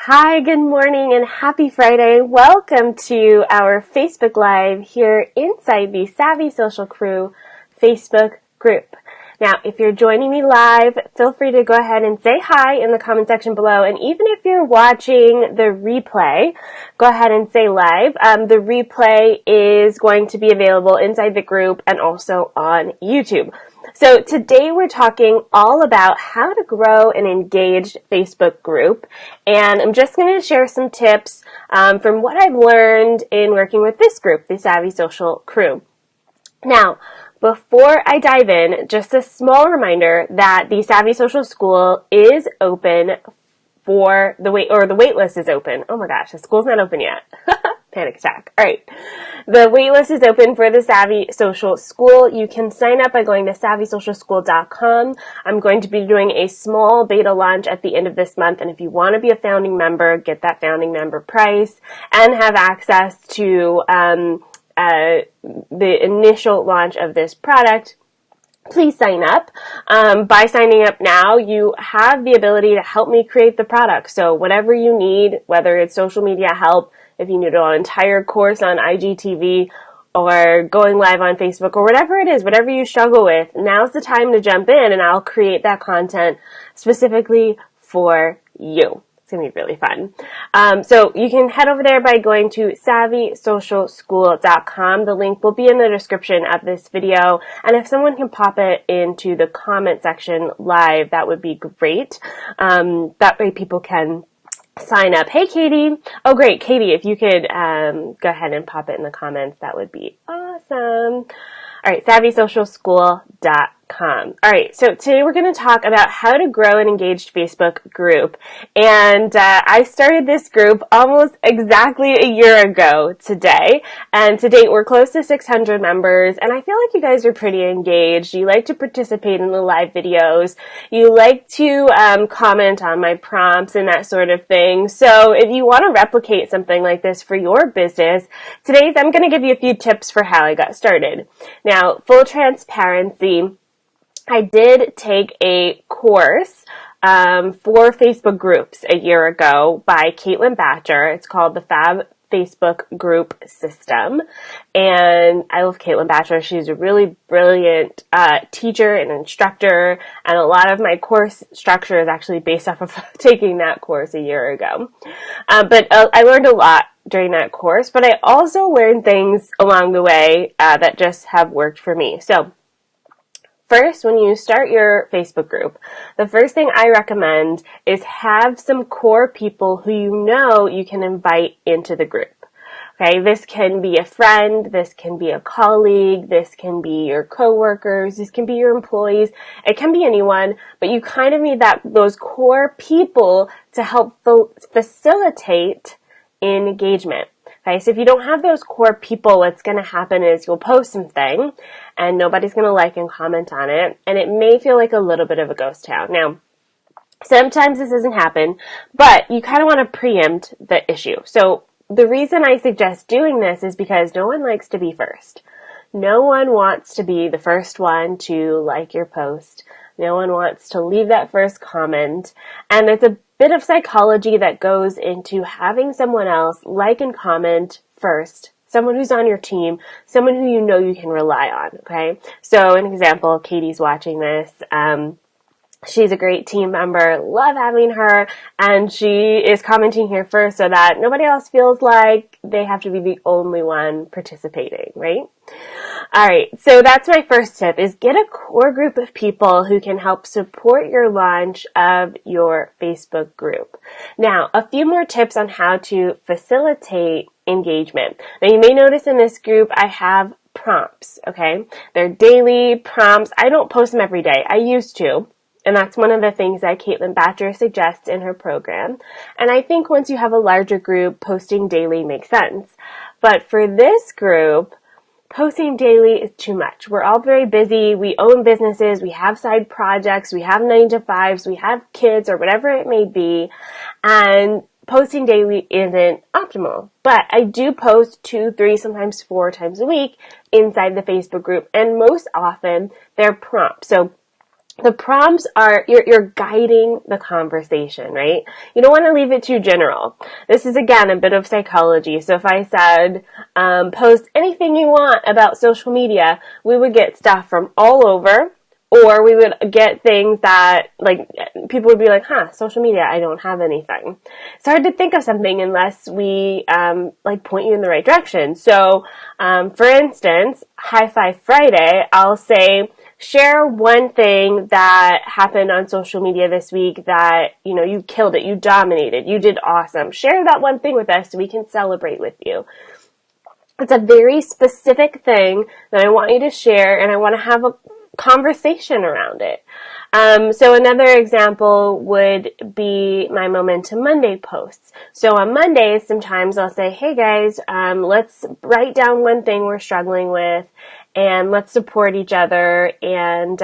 Hi, good morning, and happy Friday. Welcome to our Facebook Live here inside the Savvy Social Crew Facebook group. Now, if you're joining me live, feel free to go ahead and say hi in the comment section below. And even if you're watching the replay, go ahead and say live. The replay is going to be available inside the group and also on YouTube. So today we're talking all about how to grow an engaged Facebook group, and I'm just going to share some tips from what I've learned in working with this group, the Savvy Social Crew. Now, before I dive in, just a small reminder that the Savvy Social School is open for the wait list is open. Oh my gosh, the school's not open yet. Panic attack. All right. The waitlist is open for the Savvy Social School. You can sign up by going to savvysocialschool.com. I'm going to be doing a small beta launch at the end of this month, and if you want to be a founding member, get that founding member price and have access to the initial launch of this product, please sign up. By signing up now, you have the ability to help me create the product. So whatever you need, whether it's social media help, if you need an entire course on IGTV or going live on Facebook or whatever it is, whatever you struggle with, now's the time to jump in and I'll create that content specifically for you. It's going to be really fun. So you can head over there by going to savvysocialschool.com. The link will be in the description of this video. And if someone can pop it into the comment section live, that would be great. That way people can sign up. Hey, Katie. Oh, great. Katie, if you could go ahead and pop it in the comments, that would be awesome. All right, savvysocialschool.com. All right, so today we're going to talk about how to grow an engaged Facebook group. And I started this group almost exactly a year ago today. And to date, we're close to 600 members. And I feel like you guys are pretty engaged. You like to participate in the live videos. You like to comment on my prompts and that sort of thing. So if you want to replicate something like this for your business, today I'm going to give you a few tips for how I got started. Now, full transparency, I did take a course for Facebook groups a year ago by Caitlin Batcher. It's called the Fab Facebook Group System. And I love Caitlin Batcher. She's a really brilliant teacher and instructor. And a lot of my course structure is actually based off of taking that course a year ago. But I learned a lot during that course, but I also learned things along the way that just have worked for me. So first, when you start your Facebook group, the first thing I recommend is have some core people who you know you can invite into the group. Okay, this can be a friend, this can be a colleague, this can be your coworkers, this can be your employees, it can be anyone, but you kind of need those core people to help facilitate engagement. Okay, so if you don't have those core people, what's going to happen is you'll post something and nobody's going to like and comment on it, and it may feel like a little bit of a ghost town. Now, sometimes this doesn't happen, but you kind of want to preempt the issue. So the reason I suggest doing this is because no one likes to be first. No one wants to be the first one to like your post. No one wants to leave that first comment. And it's a bit of psychology that goes into having someone else like and comment first. Someone who's on your team, someone who you know you can rely on, okay? So an example, Katie's watching this. She's a great team member, love having her, and she is commenting here first so that nobody else feels like they have to be the only one participating, right? All right, so that's my first tip, is get a core group of people who can help support your launch of your Facebook group. Now, a few more tips on how to facilitate engagement. Now, you may notice in this group I have prompts, okay? They're daily prompts. I don't post them every day. I used to. And that's one of the things that Caitlin Batcher suggests in her program. And I think once you have a larger group, posting daily makes sense. But for this group, posting daily is too much. We're all very busy. We own businesses. We have side projects. We have 9-to-5s. We have kids or whatever it may be. And posting daily isn't optimal. But I do post 2, 3, sometimes 4 times a week inside the Facebook group. And most often, they're prompts. So The prompts are, you're guiding the conversation, right? You don't want to leave it too general. This is, again, a bit of psychology. So if I said, post anything you want about social media, we would get stuff from all over, or we would get things that, like, people would be like, social media, I don't have anything. It's hard to think of something unless we, point you in the right direction. So, for instance, High Five Friday, I'll say, share one thing that happened on social media this week that, you killed it, you dominated, you did awesome. Share that one thing with us so we can celebrate with you. It's a very specific thing that I want you to share, and I want to have a conversation around it. So another example would be my Momentum Monday posts. So on Mondays, sometimes I'll say, hey guys, let's write down one thing we're struggling with, and let's support each other. And,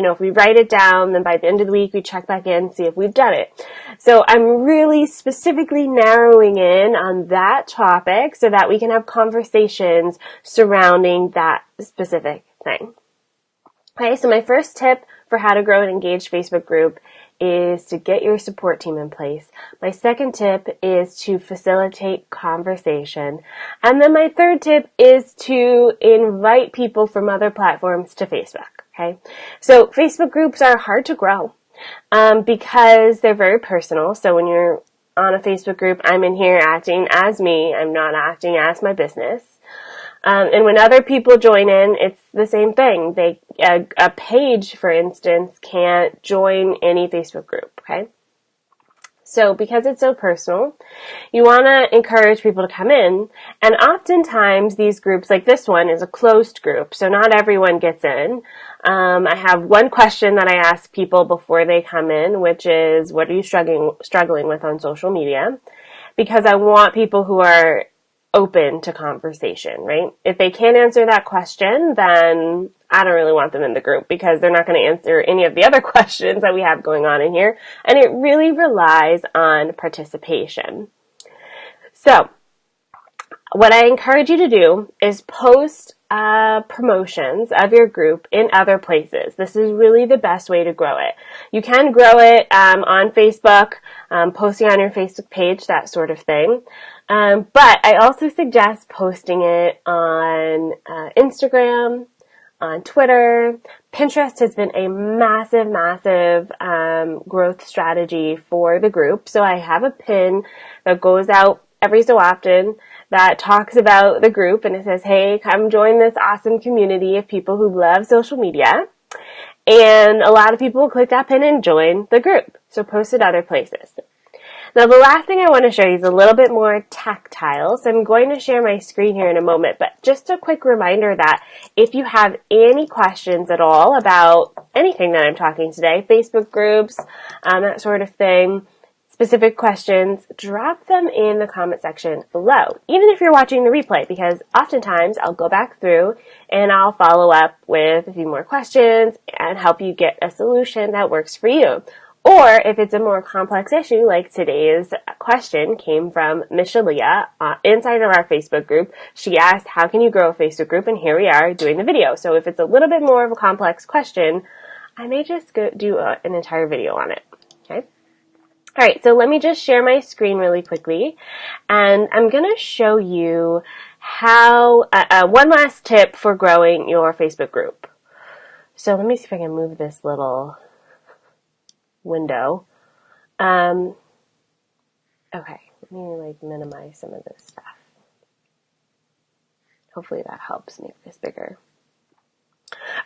if we write it down, then by the end of the week, we check back in, see if we've done it. So I'm really specifically narrowing in on that topic so that we can have conversations surrounding that specific thing. Okay, so my first tip for how to grow an engaged Facebook group is to get your support team in place. My second tip is to facilitate conversation. And then my third tip is to invite people from other platforms to Facebook. Okay, so Facebook groups are hard to grow because they're very personal. So when you're on a Facebook group, I'm in here acting as me. I'm not acting as my business. And when other people join in, it's the same thing. A page, for instance, can't join any Facebook group, okay? So because it's so personal, you want to encourage people to come in. And oftentimes these groups, like this one, is a closed group, so not everyone gets in. I have one question that I ask people before they come in, which is, what are you struggling with on social media? Because I want people who are open to conversation, right? If they can't answer that question, then I don't really want them in the group because they're not going to answer any of the other questions that we have going on in here. And it really relies on participation. So what I encourage you to do is post promotions of your group in other places. This is really the best way to grow it. You can grow it on Facebook, posting on your Facebook page, that sort of thing. But I also suggest posting it on Instagram, on Twitter. Pinterest has been a massive growth strategy for the group. So I have a pin that goes out every so often that talks about the group, and it says, hey, come join this awesome community of people who love social media. And a lot of people click that pin and join the group. So post it other places. Now, the last thing I want to show you is a little bit more tactile. So I'm going to share my screen here in a moment, but just a quick reminder that if you have any questions at all about anything that I'm talking today, Facebook groups, that sort of thing, specific questions, drop them in the comment section below, even if you're watching the replay, because oftentimes I'll go back through and I'll follow up with a few more questions and help you get a solution that works for you. Or if it's a more complex issue, like today's question came from Michelia inside of our Facebook group. She asked, how can you grow a Facebook group? And here we are doing the video. So if it's a little bit more of a complex question, I may just do an entire video on it. Okay. All right, so let me just share my screen really quickly, and I'm going to show you how, one last tip for growing your Facebook group. So let me see if I can move this little window. Okay, let me minimize some of this stuff. Hopefully that helps make this bigger.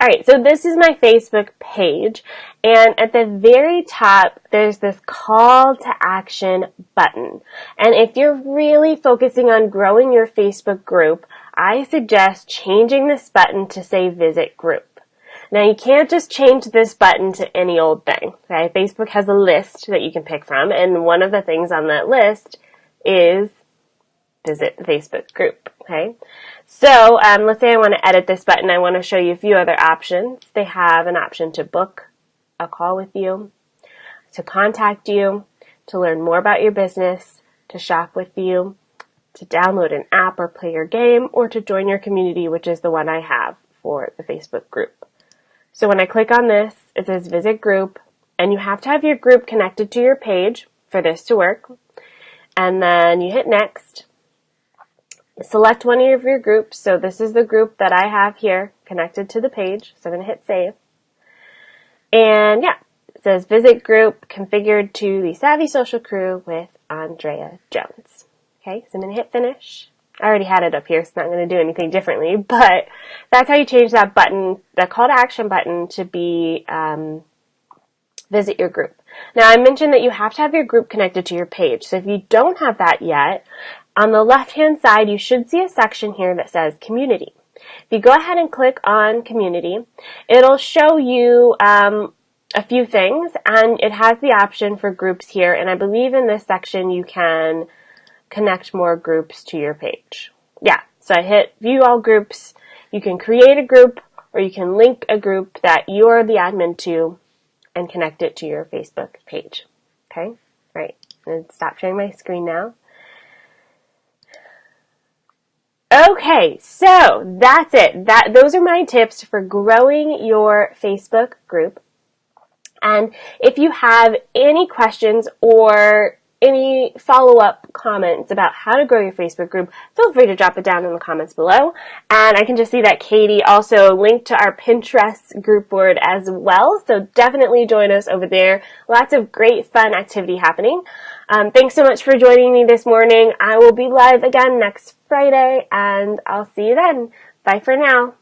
All right, so this is my Facebook page, and at the very top, there's this call to action button. And if you're really focusing on growing your Facebook group, I suggest changing this button to say visit group. Now, you can't just change this button to any old thing, okay? Facebook has a list that you can pick from, and one of the things on that list is visit the Facebook group, okay? So let's say I want to edit this button. I want to show you a few other options. They have an option to book a call with you, to contact you, to learn more about your business, to shop with you, to download an app or play your game, or to join your community, which is the one I have for the Facebook group. So when I click on this, it says visit group, and you have to have your group connected to your page for this to work. And then you hit next. Select one of your groups. So this is the group that I have here connected to the page. So I'm going to hit save. And yeah, it says visit group configured to the Savvy Social Crew with Andrea Jones. Okay, so I'm going to hit finish. I already had it up here, so I'm not going to do anything differently, but that's how you change that button, the call to action button, to be visit your group. Now, I mentioned that you have to have your group connected to your page, so if you don't have that yet, on the left-hand side, you should see a section here that says Community. If you go ahead and click on Community, it'll show you a few things, and it has the option for groups here, and I believe in this section you can connect more groups to your page. Yeah, so I hit View All Groups. You can create a group, or you can link a group that you're the admin to and connect it to your Facebook page. Okay, right. I'm going to stop sharing my screen now. Okay, so that's it. Those are my tips for growing your Facebook group. And if you have any questions or any follow-up comments about how to grow your Facebook group, feel free to drop it down in the comments below. And I can just see that Katie also linked to our Pinterest group board as well, so definitely join us over there. Lots of great fun activity happening. Thanks so much for joining me this morning. I will be live again next Friday, and I'll see you then. Bye for now.